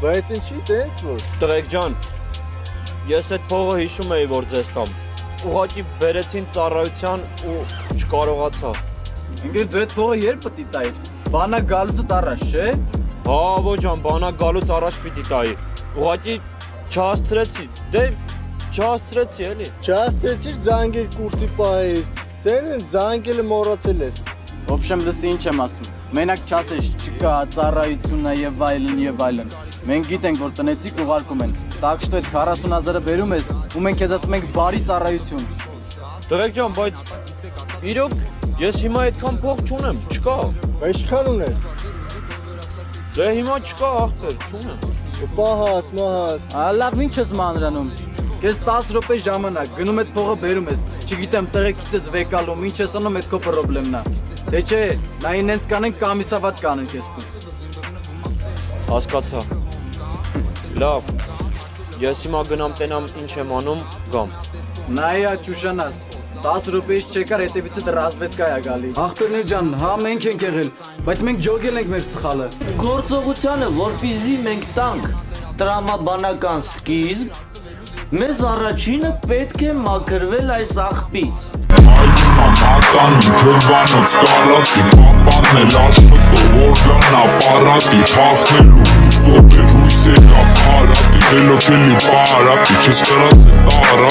Բայց ինչի տենց որ։ Տղեկ ջան, ես այդ փողը հիշում էի, որ ձեզ տամ։ Ուղղակի բերեցին ծառայության ու չկարողացա։ Ինգեր դու այդ փողը երբ պիտի տայր։ Բանա գալուց առաջ, չէ՞։ Հա, ո ջան, բանակ գալուց առաջ պիտի տայի։ Ուղղակի չհասցրեցի։ Դե չհասցրեցի էլի։ Չհասցրեցիր զանգեր կուրսի պահի։ Դեն զանգելը մոռացել ես։ Ոբշեմ լսի ինչ եմ ասում։ Մենակ չասես չկա ծառայությունն եւ այլն եւ այլն։ Մենք գիտենք որ տնեցիկ ուղարկում են։ Так что այդ 40,000-ը բերում ես ու մենք քեզ ասում ենք բարի ծառայություն։ Տղեկ ջան, բայց իրոք ես հիմա այդքան փող չունեմ, չկա։ Ինչքան ունես։ Դե հիմա չկա ախպեր, չունեմ։ Պահած, մահած։ Լավ ինչ ես մանրանում։ Քեզ 10 րոպե ժամանակ գնում այդ փողը բերում ես։ Չգիտեմ տեղեկից ես վեկալում, ինչ ես անում, այդ քո խնդրեմն է։ Դե չէ, նա ինենց կանեն կամիսավատ կանեն քեզ դու։ Հասկացա։ Լավ։ Ես հիմա գնամ տենամ ինչ եմ անում, գամ։ Նայա ճուշանաս 10 րոպեից չեկար հետևիցդ ռազմետկա է գալի։ Ախպերներ ջան, հա մենք ենք եղել, բայց մենք ջոգել ենք մեր սխալը։ Գործողությանը, որպեսզի մենք տանք տրամաբանական սկիզբ, մեզ առաջինը պետք է մաքրվել այս աղբից։ Մամական գրվանոց կարակի պապանել աշխոտը որգան ապարատի պավնելու ուսով է լույսեր ապարատի վելոքելի պարատի չես կրած է տարա